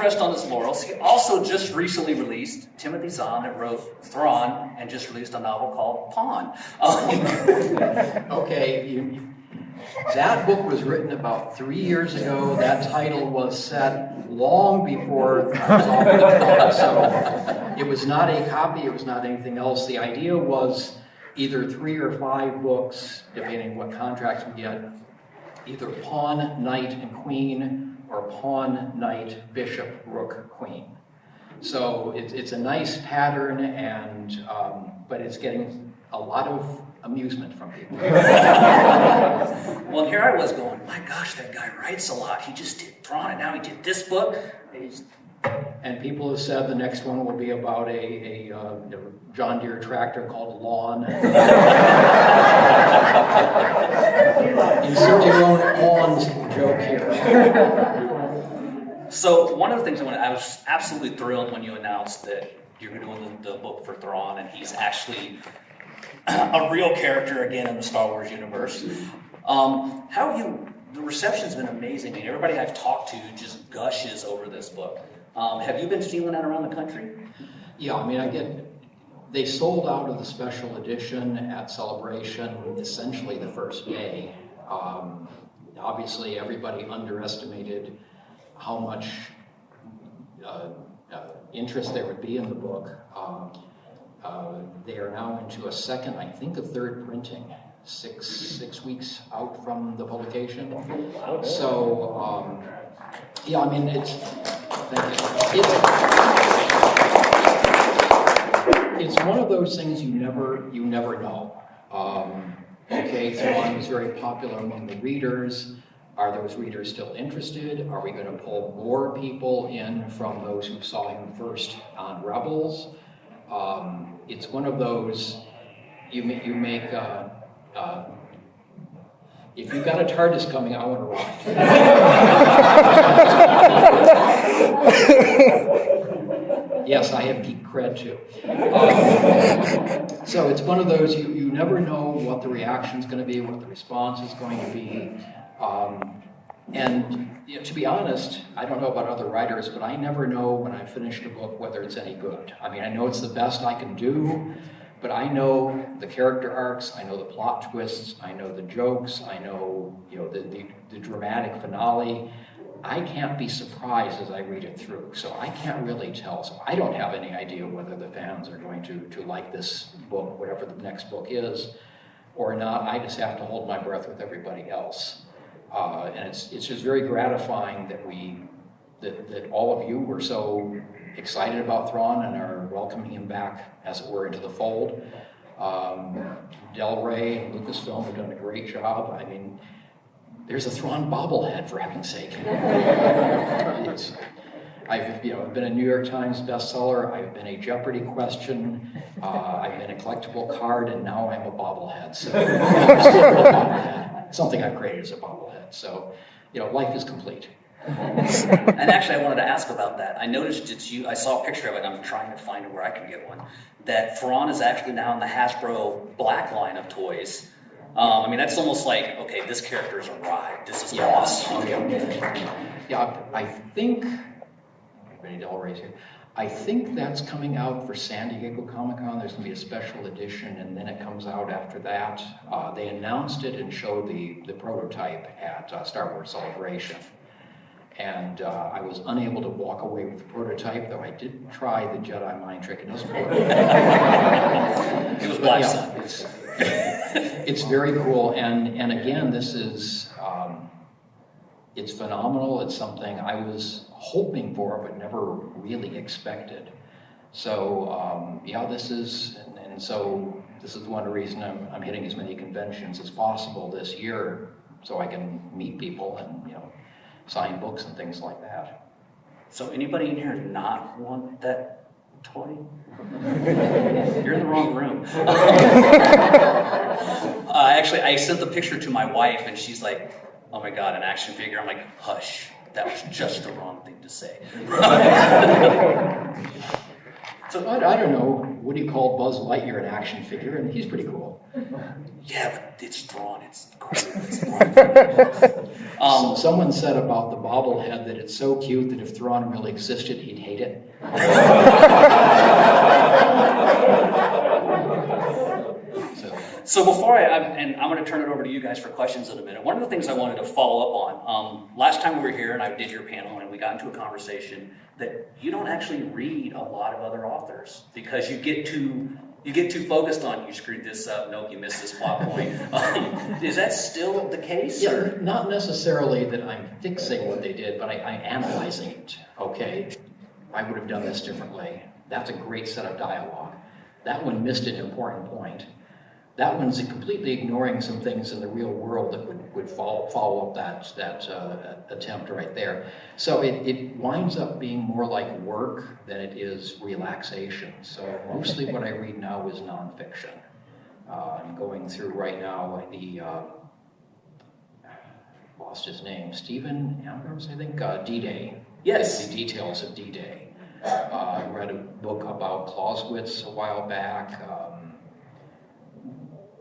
rest on his laurels. He also just recently released Timothy Zahn, that wrote Thrawn, and just released a novel called Pawn. Okay, that book was written about 3 years ago. That title was set long before I was offered the book, so it was not a copy, it was not anything else. The idea was either 3 or 5 books, depending on what contracts we get, either Pawn, Knight, and Queen, or Pawn, Knight, Bishop, Rook, Queen. So it's a nice pattern, and but it's getting a lot of amusement from people. Well, here I was going, my gosh, that guy writes a lot. He just did Thrawn, and now he did this book. And people have said the next one will be about a John Deere tractor called Lawn. Insert your own Lawn's joke here. So one of the things I was absolutely thrilled when you announced that you're doing the book for Thrawn, and he's actually a real character again in the Star Wars universe. The reception's been amazing. I mean, everybody I've talked to just gushes over this book. Have you been feeling that around the country? Yeah, I mean, they sold out of the special edition at Celebration essentially the first day. Obviously, everybody underestimated how much interest there would be in the book. They are now into a second, I think a third printing, six weeks out from the publication. So, yeah, I mean, it's one of those things you never know. Okay, Thrawn was very popular among the readers. Are those readers still interested? Are we going to pull more people in from those who saw him first on Rebels? It's one of those, you make, if you've got a TARDIS coming, I want to ride. Yes, I have geek cred too. So it's one of those, you never know what the reaction is going to be, what the response is going to be. And to be honest, I don't know about other writers, but I never know when I finish a book whether it's any good. I mean, I know it's the best I can do, but I know the character arcs, I know the plot twists, I know the jokes, I know, the dramatic finale. I can't be surprised as I read it through, so I can't really tell. So I don't have any idea whether the fans are going to like this book, whatever the next book is, or not. I just have to hold my breath with everybody else. And it's just very gratifying that all of you were so excited about Thrawn and are welcoming him back, as it were, into the fold. Del Rey and Lucasfilm have done a great job. I mean, there's a Thrawn bobblehead, for heaven's sake. I've been a New York Times bestseller. I've been a Jeopardy question. I've been a collectible card, and now I'm a bobblehead. So I'm still a bobblehead. Something I've created is a bobblehead. So, life is complete. And actually, I wanted to ask about that. I noticed I saw a picture of it, and I'm trying to find where I can get one, that Thrawn is actually now in the Hasbro Black line of toys. I mean, that's almost like, okay, this character has arrived. This is awesome. Yeah, I think, Del Rey's here. I think that's coming out for San Diego Comic-Con. There's going to be a special edition, and then it comes out after that. They announced it and showed the prototype at Star Wars Celebration. And I was unable to walk away with the prototype, though I did try the Jedi mind trick. It doesn't work. It was Black Sun. It's very cool, and again, this is it's phenomenal. It's something I was hoping for, but never really expected. So this is, and so this is one reason I'm hitting as many conventions as possible this year, so I can meet people and sign books and things like that. So anybody in here not want that toy? You're in the wrong room. Actually, I sent the picture to my wife, and she's like, "Oh my God, an action figure!" I'm like, "Hush, that was just the wrong thing to say." So I don't know Woody called Buzz Lightyear an action figure, and he's pretty cool. Yeah, but it's Thrawn. It's cool. It's Someone said about the bobblehead that it's so cute that if Thrawn really existed, he'd hate it. So before and I'm going to turn it over to you guys for questions in a minute. One of the things I wanted to follow up on, last time we were here and I did your panel and we got into a conversation that you don't actually read a lot of other authors because you get too focused on you screwed this up, nope, you missed this plot point. Is that still the case? Yeah, or? not necessarily that I'm fixing what they did, but I'm analyzing it. Okay, I would have done this differently. That's a great set of dialogue. That one missed an important point. That one's completely ignoring some things in the real world that would follow up that attempt right there. So it winds up being more like work than it is relaxation. So mostly what I read now is nonfiction. I'm going through right now lost his name, Stephen Ambrose, I think, D-Day. Yes. The details of D-Day. I read a book about Clausewitz a while back.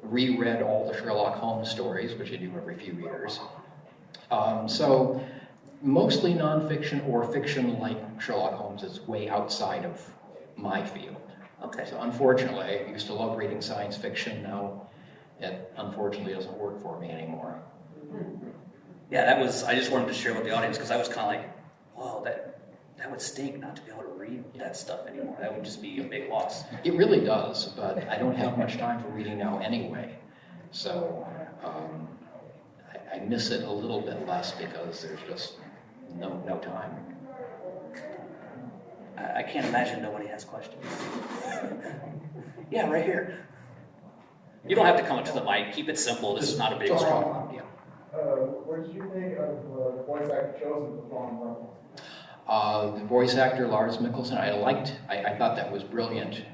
Reread all the Sherlock Holmes stories, which I do every few years. So mostly nonfiction or fiction like Sherlock Holmes is way outside of my field. Okay. So unfortunately, I used to love reading science fiction. Now it unfortunately doesn't work for me anymore. Yeah, I just wanted to share with the audience because I was kind of like, whoa, that would stink not to be able to read that stuff anymore. That would just be a big loss. It really does, but I don't have much time for reading now anyway. So I miss it a little bit less because there's just no time. I can't imagine nobody has questions. Yeah, right here. You don't have to come up to the mic. Keep it simple. This is not a big strong. Yeah. What did you think of the voice actor chosen for Thrawn Rebels? The voice actor Lars Mikkelsen, I thought that was brilliant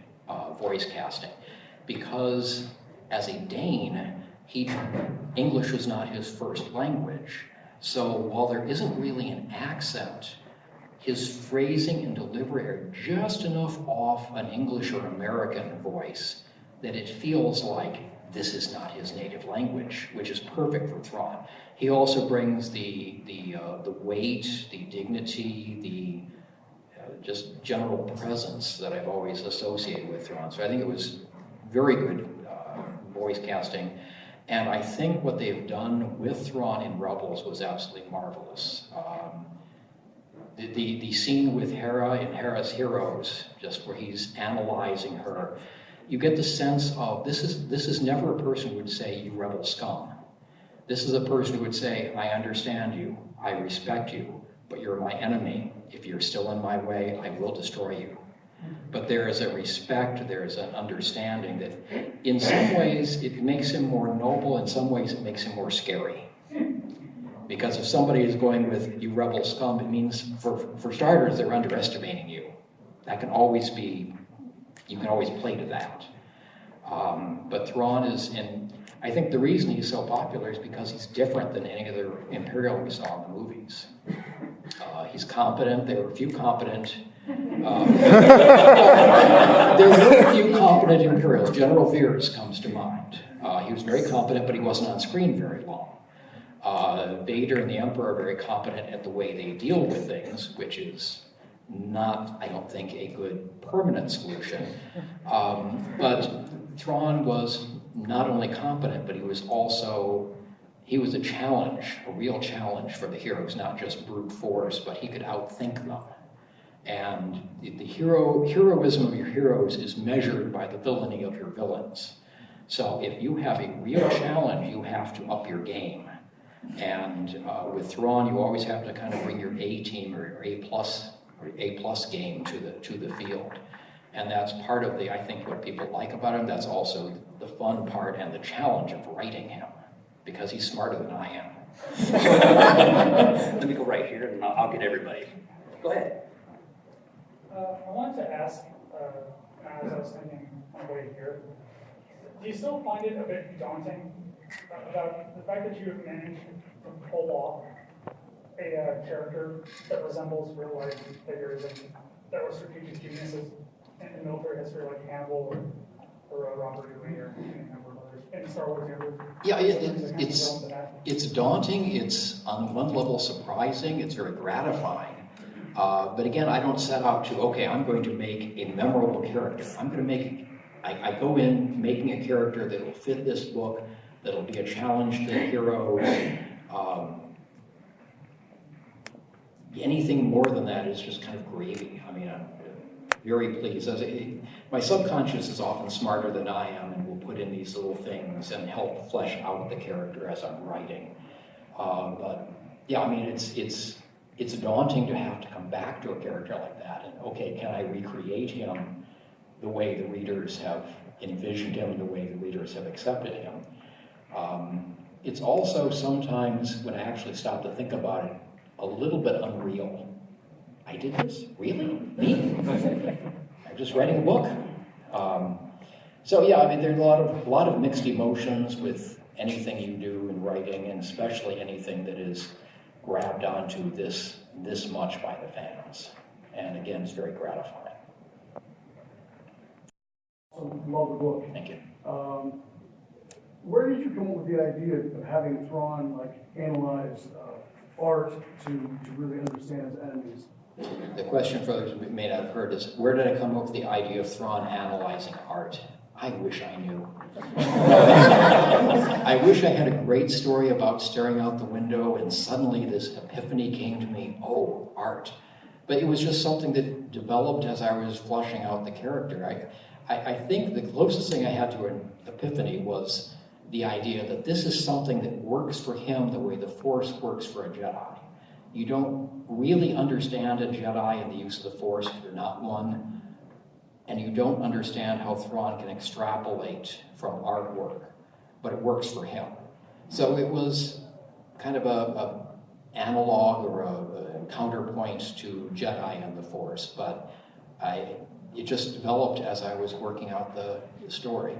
voice casting because as a Dane, English was not his first language. So while there isn't really an accent, his phrasing and delivery are just enough off an English or American voice that it feels like this is not his native language, which is perfect for Thrawn. He also brings the weight, the dignity, the just general presence that I've always associated with Thrawn. So I think it was very good voice casting. And I think what they've done with Thrawn in Rebels was absolutely marvelous. The scene with Hera in Hera's Heroes, just where he's analyzing her, you get the sense of this is never a person who would say, you rebel scum. This is a person who would say, I understand you, I respect you, but you're my enemy. If you're still in my way, I will destroy you. But there is a respect, there is an understanding that in some ways it makes him more noble, in some ways it makes him more scary. Because if somebody is going with you rebel scum, it means for starters, they're underestimating you. That can always be, you can always play to that. But Thrawn I think the reason he's so popular is because he's different than any other Imperial we saw in the movies. He's competent, there were a few competent Imperials. General Veers comes to mind. He was very competent, but he wasn't on screen very long. Vader and the Emperor are very competent at the way they deal with things, which is not, I don't think, a good permanent solution. But Thrawn was not only competent, but he was a challenge, a real challenge for the heroes, not just brute force, but he could outthink them. And the heroism of your heroes is measured by the villainy of your villains. So if you have a real challenge, you have to up your game. And with Thrawn, you always have to kind of bring your A team or A plus game to the field. And that's part of I think what people like about him. That's also the fun part and the challenge of writing him, because he's smarter than I am. Let me go right here and I'll get everybody. Go ahead. I wanted to ask, as I was thinking on the way here, do you still find it a bit daunting about the fact that you have managed to pull off a character that resembles real life figures and that were strategic geniuses, in military history, like Hannibal or Robert E. Lee or any number of others in Star Wars universe? Yeah, it's daunting, it's on one level surprising, it's very gratifying. But again, I don't set out to, okay, I'm going to make a memorable character. I go in making a character that will fit this book, that'll be a challenge to the heroes. Anything more than that is just kind of gravy. I mean, I'm very pleased. My subconscious is often smarter than I am and will put in these little things and help flesh out the character as I'm writing. But yeah, I mean, it's daunting to have to come back to a character like that and, okay, can I recreate him the way the readers have envisioned him, the way the readers have accepted him? It's also sometimes, when I actually stop to think about it, a little bit unreal. I did this? Really? Me? I'm just writing a book. So yeah, I mean, there's a lot of mixed emotions with anything you do in writing, and especially anything that is grabbed onto this much by the fans. And again, it's very gratifying. Love the book. Thank you. Where did you come up with the idea of having Thrawn analyze art to really understand his enemies? The question for those who may not have heard is, where did I come up with the idea of Thrawn analyzing art? I wish I knew. I wish I had a great story about staring out the window and suddenly this epiphany came to me, oh, art. But it was just something that developed as I was fleshing out the character. I think the closest thing I had to an epiphany was the idea that this is something that works for him the way the Force works for a Jedi. You don't really understand a Jedi and the use of the Force if you're not one, and you don't understand how Thrawn can extrapolate from artwork, but it works for him. So it was kind of a analog or a counterpoint to Jedi and the Force, but it just developed as I was working out the story.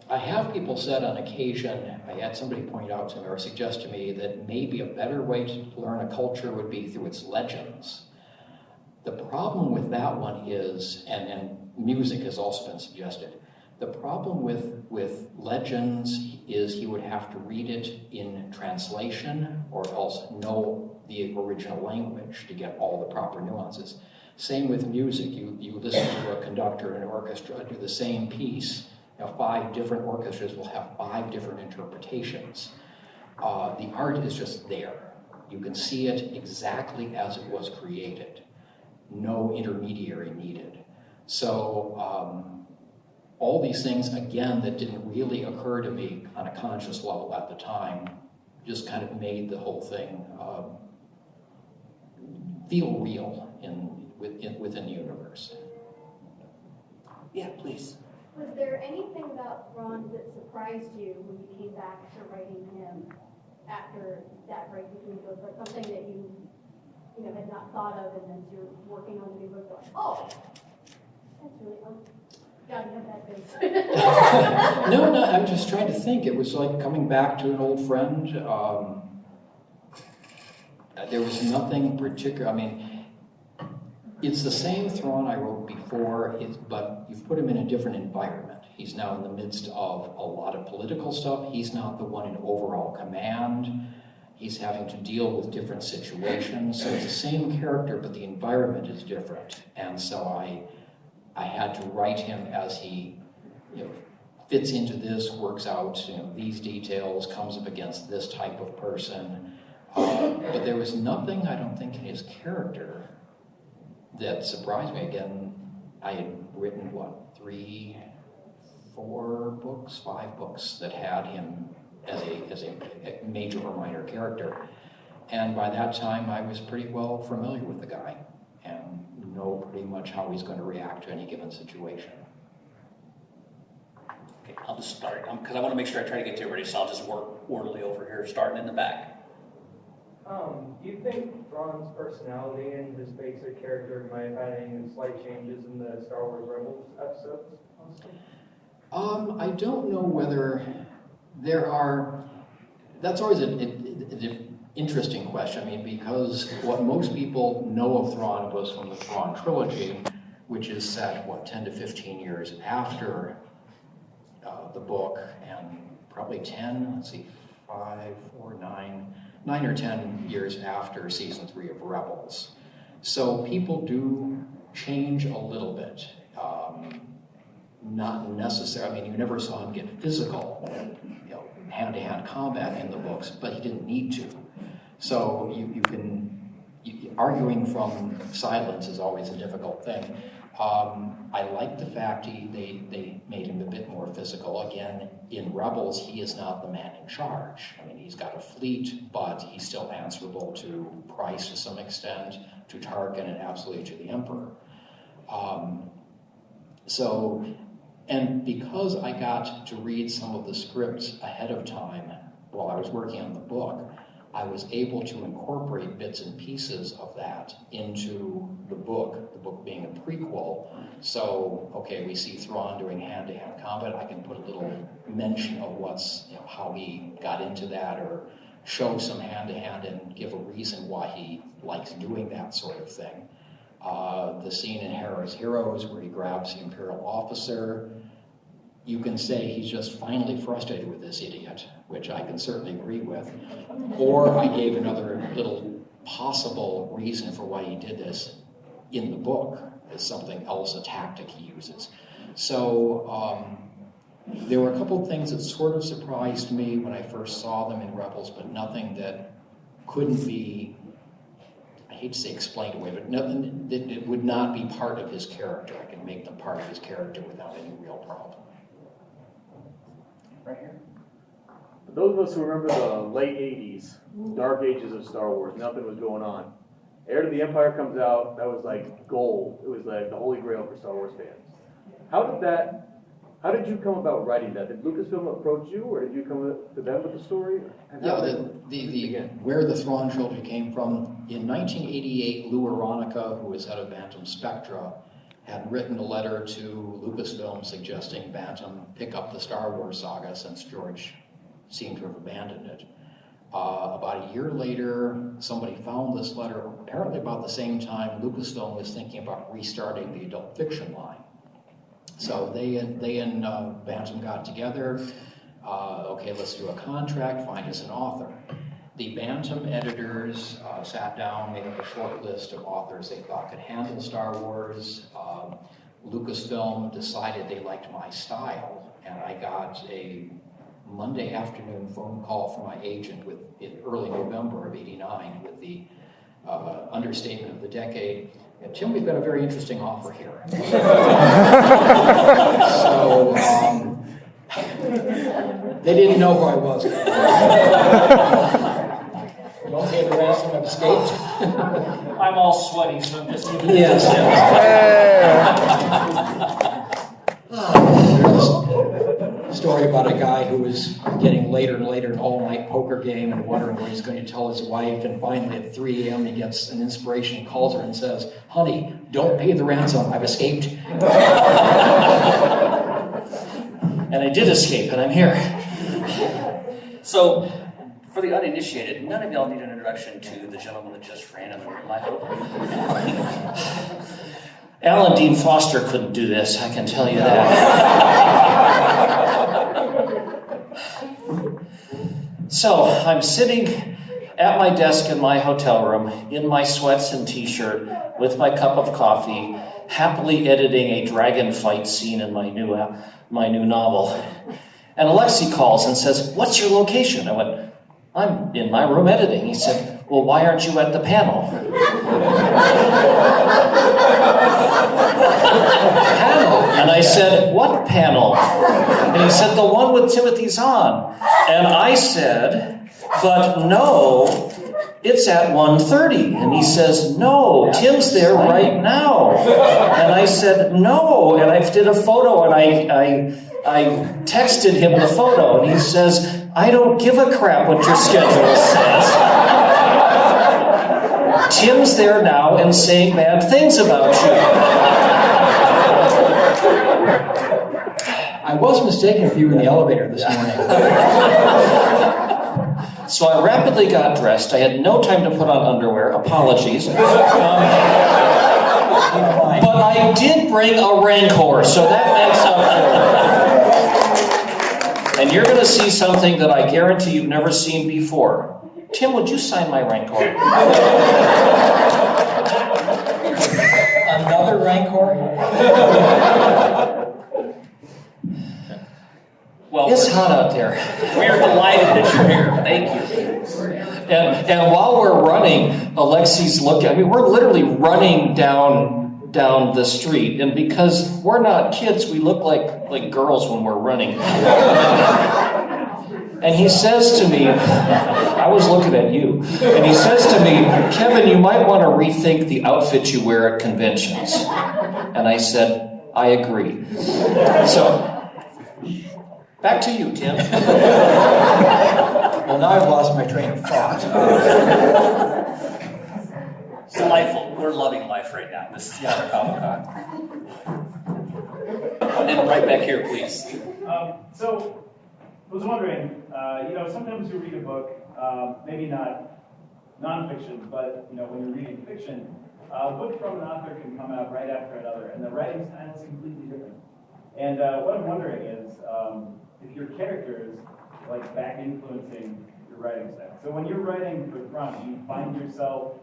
I have people said on occasion, I had somebody point out to me or suggest to me that maybe a better way to learn a culture would be through its legends. The problem with that one is, and music has also been suggested, the problem with legends is you would have to read it in translation or else know the original language to get all the proper nuances. Same with music. You listen to a conductor in an orchestra do the same piece. Now, 5 different orchestras will have 5 different interpretations. The art is just there. You can see it exactly as it was created. No intermediary needed. So all these things, again, that didn't really occur to me on a conscious level at the time, just kind of made the whole thing feel real within the universe. Yeah, please. Was there anything about Thrawn that surprised you when you came back to writing him after that break between books, like something that you had not thought of, and then you're working on the new book, going, oh, that's really God, you have that face. No, I'm just trying to think. It was like coming back to an old friend. There was nothing particular. I mean, it's the same Thrawn I wrote before, but you've put him in a different environment. He's now in the midst of a lot of political stuff. He's not the one in overall command. He's having to deal with different situations. So it's the same character, but the environment is different. And so I had to write him as he fits into this, works out these details, comes up against this type of person. But there was nothing, I don't think, in his character that surprised me. Again, I had written, 3, 4 books, 5 books that had him as a major or minor character. And by that time, I was pretty well familiar with the guy and know pretty much how he's going to react to any given situation. Okay, I'll just start, because I want to make sure I try to get to everybody, so I'll just work orderly over here, starting in the back. Do you think Thrawn's personality and his basic character might have had any slight changes in the Star Wars Rebels episodes? I don't know whether there are. That's always an interesting question. I mean, because what most people know of Thrawn was from the Thrawn trilogy, which is set, 10 to 15 years after the book, and probably 9 or 10 years after season 3 of Rebels. So people do change a little bit. Not necessarily, I mean, you never saw him get physical, hand-to-hand combat in the books, but he didn't need to. So arguing from silence is always a difficult thing. I like the fact they made him a bit more physical. Again, in Rebels, he is not the man in charge. I mean, he's got a fleet, but he's still answerable to Price to some extent, to Tarkin, and absolutely to the Emperor. And because I got to read some of the scripts ahead of time while I was working on the book, I was able to incorporate bits and pieces of that into the book being a prequel. So, okay, we see Thrawn doing hand-to-hand combat. I can put a little mention of how he got into that, or show some hand-to-hand and give a reason why he likes doing that sort of thing. The scene in Hera's Heroes where he grabs the Imperial officer, you can say he's just finally frustrated with this idiot, which I can certainly agree with. Or I gave another little possible reason for why he did this in the book as something else, a tactic he uses. So there were a couple things that sort of surprised me when I first saw them in Rebels, but nothing that couldn't be, I hate to say explained away, but nothing that it would not be part of his character. I can make them part of his character without any real problem. Right here. For those of us who remember the late 80s, dark ages of Star Wars, nothing was going on. Heir to the Empire comes out, that was like gold. It was like the holy grail for Star Wars fans. How did you come about writing that? Did Lucasfilm approach you, or did you come to them with the story? Where the Thrawn trilogy came from, in 1988, Lou Aronica, who was head of Bantam Spectra, had written a letter to Lucasfilm suggesting Bantam pick up the Star Wars saga, since George seemed to have abandoned it. About a year later, somebody found this letter. Apparently about the same time, Lucasfilm was thinking about restarting the adult fiction line. So they and Bantam got together. Okay, let's do a contract, find us an author. The Bantam editors sat down, made up a short list of authors they thought could handle Star Wars. Lucasfilm decided they liked my style, and I got a Monday afternoon phone call from my agent in early November of '89 with the understatement of the decade. Tim, we've got a very interesting offer here. So they didn't know who I was. Don't pay the ransom, I've escaped. I'm all sweaty, so I'm just... Yes. There's a story about a guy who was getting later and later in an all-night poker game and wondering what he's going to tell his wife, and finally at 3 a.m. he gets an inspiration. He calls her and says, "Honey, don't pay the ransom, I've escaped." And I did escape, and I'm here. So, for the uninitiated, none of y'all need an introduction to the gentleman that just ran in the room, I hope. Alan Dean Foster couldn't do this, I can tell you that. So, I'm sitting at my desk in my hotel room, in my sweats and t-shirt, with my cup of coffee, happily editing a dragon fight scene in my new novel. And Alexei calls and says, "What's your location?" I went, "I'm in my room editing." He said, "Well, why aren't you at the panel?" Panel? And I said, "What panel?" And he said, "The one with Timothy Zahn." And I said, "But no, it's at 1:30. And he says, "No, Tim's there right now." And I said, "No." And I did a photo, and I texted him the photo, and he says, "I don't give a crap what your schedule says. Tim's there now and saying bad things about you." I was mistaken for you in the elevator this morning. So I rapidly got dressed. I had no time to put on underwear. Apologies. But I did bring a Rancor, so that makes up for it. And you're going to see something that I guarantee you've never seen before. Tim, would you sign my Rancor? Another Rancor? Well, It's hot out there. we're delighted that you're here. Thank you. And while we're running, Alexi's looking. I mean, we're literally running down the street, and because we're not kids, we look like girls when we're running. And he says to me, I was looking at you, and he says to me, Kevin, you might want to rethink the outfit you wear at conventions. And I said, I agree. So, back to you, Tim. Well, now I've lost my train of thought. It's delightful. We're loving life right now. This is Comic Con. And right back here, please. So, I was wondering, sometimes you read a book, maybe not nonfiction, but, when you're reading fiction, a book from an author can come out right after another, and the writing style is completely different. And what I'm wondering is, if your characters, back influencing your writing style. So when you're writing for Thrawn, do you find yourself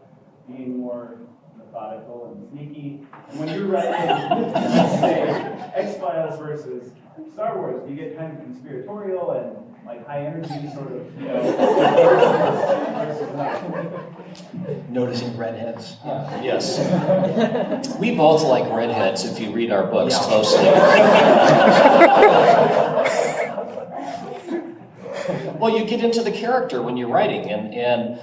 being more methodical and sneaky? And when you're writing, say, X-Files versus Star Wars, do you get kind of conspiratorial and high energy sort of, versus not? Noticing redheads. Yes. We both like redheads if you read our books closely. Well, you get into the character when you're writing, and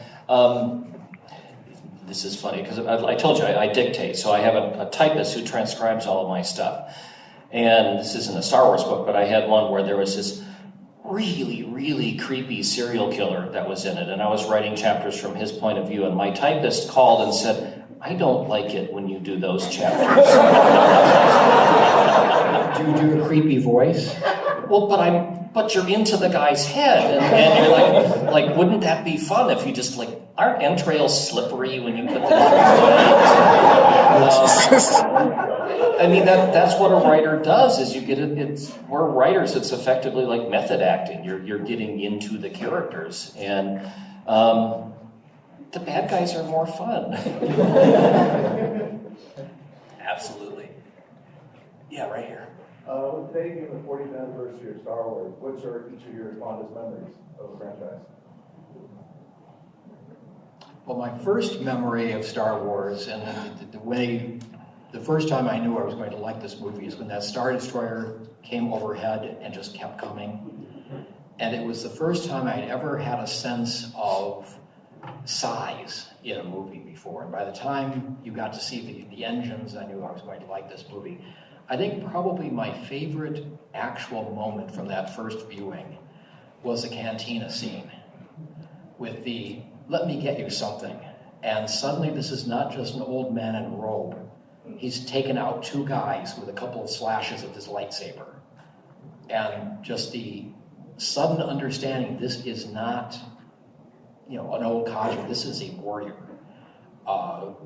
this is funny because I told you I dictate, so I have a typist who transcribes all of my stuff. And this isn't a Star Wars book, but I had one where there was this really, really creepy serial killer that was in it, and I was writing chapters from his point of view, and my typist called and said, I don't like it when you do those chapters. Do you do a creepy voice? Well, but you're into the guy's head, and you're like, wouldn't that be fun if you just aren't entrails slippery when you put them on? I mean, that's what a writer does. Is you get it. We're writers. It's effectively like method acting. You're getting into the characters, and the bad guys are more fun. Absolutely. Yeah, right here. With today being the 40th anniversary of Star Wars, which are each of your fondest memories of the franchise? Well, my first memory of Star Wars and the first time I knew I was going to like this movie is when that Star Destroyer came overhead and just kept coming. And it was the first time I'd ever had a sense of size in a movie before. And by the time you got to see the engines, I knew I was going to like this movie. I think probably my favorite actual moment from that first viewing was the cantina scene with the, let me get you something. And suddenly this is not just an old man in a robe. He's taken out two guys with a couple of slashes of his lightsaber. And just the sudden understanding, this is not, an old codger, this is a warrior,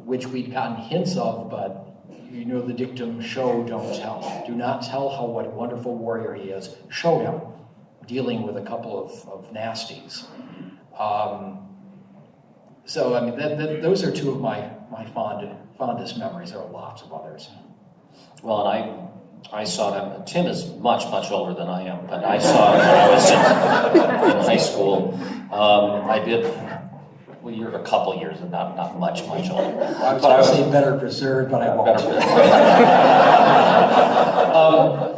which we'd gotten hints of, but the dictum, show, don't tell. Do not tell what a wonderful warrior he is. Show him dealing with a couple of nasties. So, I mean, those are two of my fondest memories. There are lots of others. Well, and I saw them. Tim is much, much older than I am, but I saw it when I was in high school. I did. Well, you're a couple years and not much older. I was going to say better preserved, but I won't.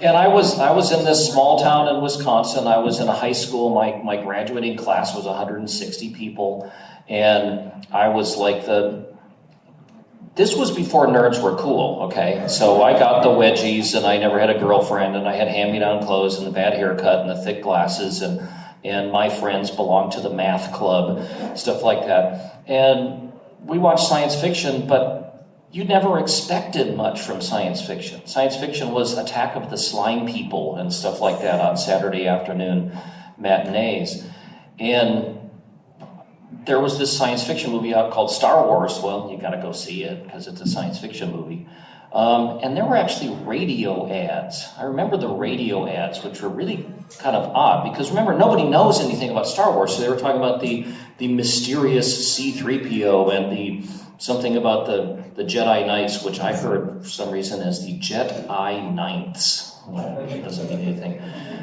And I was in this small town in Wisconsin. I was in a high school. My graduating class was 160 people, and I was like this was before nerds were cool, okay? So I got the wedgies, and I never had a girlfriend, and I had hand-me-down clothes and the bad haircut and the thick glasses, and my friends belonged to the math club, stuff like that. And we watched science fiction, but you never expected much from science fiction. Science fiction was Attack of the Slime People and stuff like that on Saturday afternoon matinees. And there was this science fiction movie out called Star Wars. Well, you got to go see it because it's a science fiction movie. And there were actually radio ads. I remember the radio ads, which were really kind of odd, because remember, nobody knows anything about Star Wars, so they were talking about the mysterious C-3PO and something about the Jedi Knights, which I heard for some reason as the Jedi Knights. It doesn't mean anything.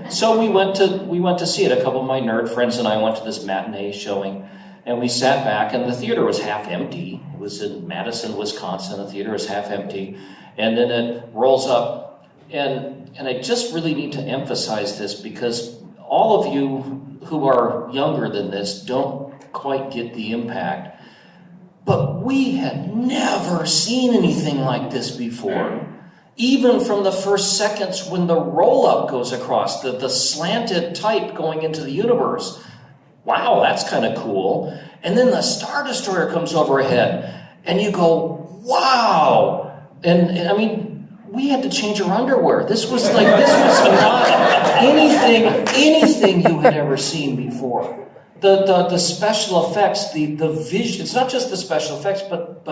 So we went to see it. A couple of my nerd friends and I went to this matinee showing, and we sat back, and the theater was half empty. It was in Madison, Wisconsin. The theater was half empty. And then it rolls up, and I just really need to emphasize this, because all of you who are younger than this don't quite get the impact. But we had never seen anything like this before. Even from the first seconds when the roll-up goes across, the slanted type going into the universe. Wow, that's kind of cool. And then the Star Destroyer comes overhead, and you go, wow. And I mean, we had to change our underwear. This was not anything you had ever seen before. The special effects, the vision, it's not just the special effects, but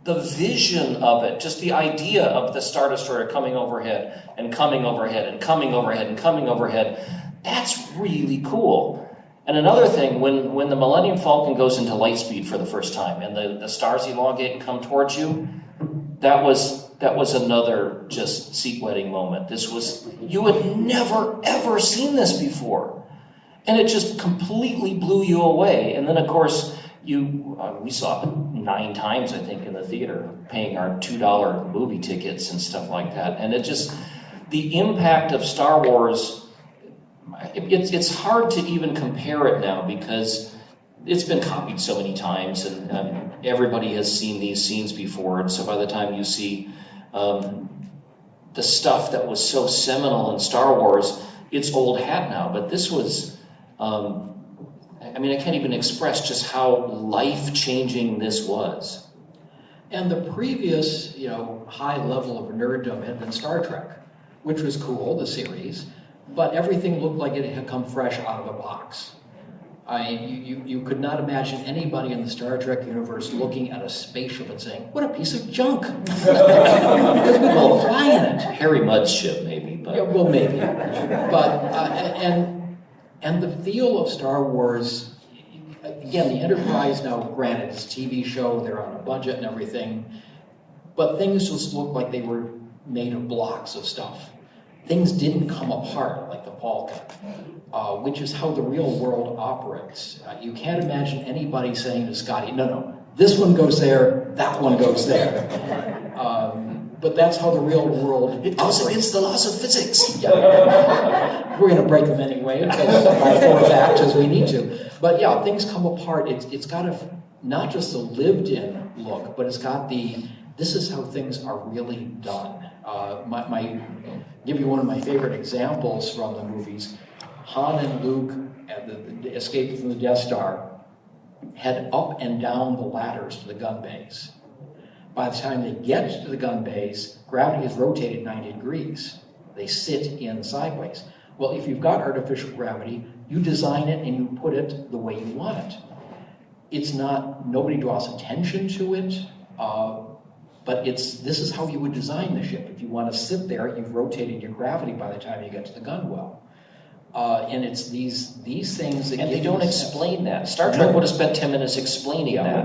the vision of it, just the idea of the Star Destroyer coming overhead and coming overhead and coming overhead and coming overhead, that's really cool. And another thing, when the Millennium Falcon goes into light speed for the first time and the stars elongate and come towards you, that was another just seat-wetting moment. You had never, ever seen this before. And it just completely blew you away. And then, of course, we saw it 9 times, I think, in the theater, paying our $2 movie tickets and stuff like that. And the impact of Star Wars, it's hard to even compare it now, because it's been copied so many times, and everybody has seen these scenes before. And so by the time you see the stuff that was so seminal in Star Wars, it's old hat now. But this was... I can't even express just how life-changing this was. And the previous, high level of nerddom had been Star Trek, which was cool, the series, but everything looked like it had come fresh out of a box. You could not imagine anybody in the Star Trek universe looking at a spaceship and saying, what a piece of junk. Because we all fly in it. Harry Mudd's ship, maybe. But. Yeah, well, maybe. But, and the feel of Star Wars, again, the Enterprise now, granted, it's a TV show, they're on a budget and everything, but things just looked like they were made of blocks of stuff. Things didn't come apart like the Falcon, which is how the real world operates. You can't imagine anybody saying to Scotty, no, this one goes there, that one goes there. But that's how the real world It goes against the laws of physics. Yeah. We're going to break them anyway, because by fourth act, as we need to. But yeah, things come apart. It's got not just a lived-in look, but it's got this is how things are really done. Give you one of my favorite examples from the movies. Han and Luke, at the escape from the Death Star, head up and down the ladders to the gun bays. By the time they get to the gun bays, gravity is rotated 90 degrees. They sit in sideways. Well, if you've got artificial gravity, you design it and you put it the way you want it. It's not, nobody draws attention to it, but this is how you would design the ship. If you want to sit there, you've rotated your gravity by the time you get to the gun well. And it's these things that and they don't explain that. Star Trek would have spent 10 minutes explaining that.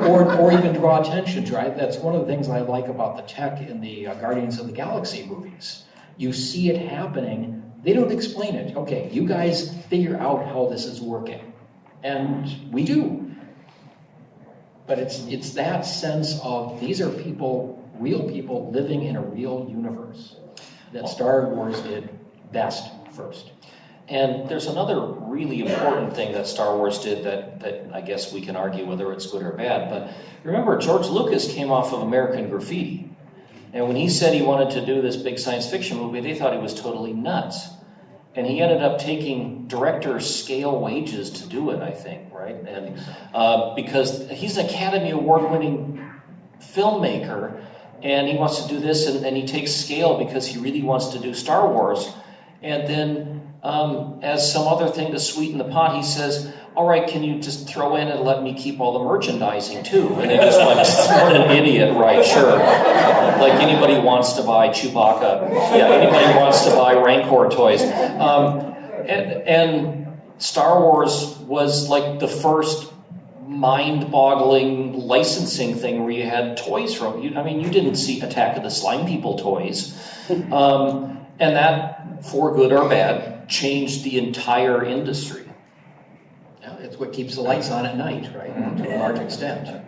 or even draw attention to it. That's one of the things I like about the tech in the Guardians of the Galaxy movies. You see it happening, they don't explain it. Okay, you guys figure out how this is working. And we do. But it's that sense of these are real people living in a real universe that Star Wars did best first. And there's another really important thing that Star Wars did that I guess we can argue whether it's good or bad. But remember, George Lucas came off of American Graffiti. And when he said he wanted to do this big science fiction movie, they thought he was totally nuts. And he ended up taking director scale wages to do it, I think, right? And because he's an Academy Award-winning filmmaker, and he wants to do this, and he takes scale because he really wants to do Star Wars. And then, as some other thing to sweeten the pot, he says, all right, can you just throw in and let me keep all the merchandising too? And they just went, what an idiot, right, sure. Like anybody wants to buy Chewbacca. Yeah, anybody wants to buy Rancor toys. And Star Wars was like the first mind-boggling licensing thing where you had toys from. You didn't see Attack of the Slime People toys. And that, for good or bad, changed the entire industry. It's what keeps the lights on at night, right? To a large extent.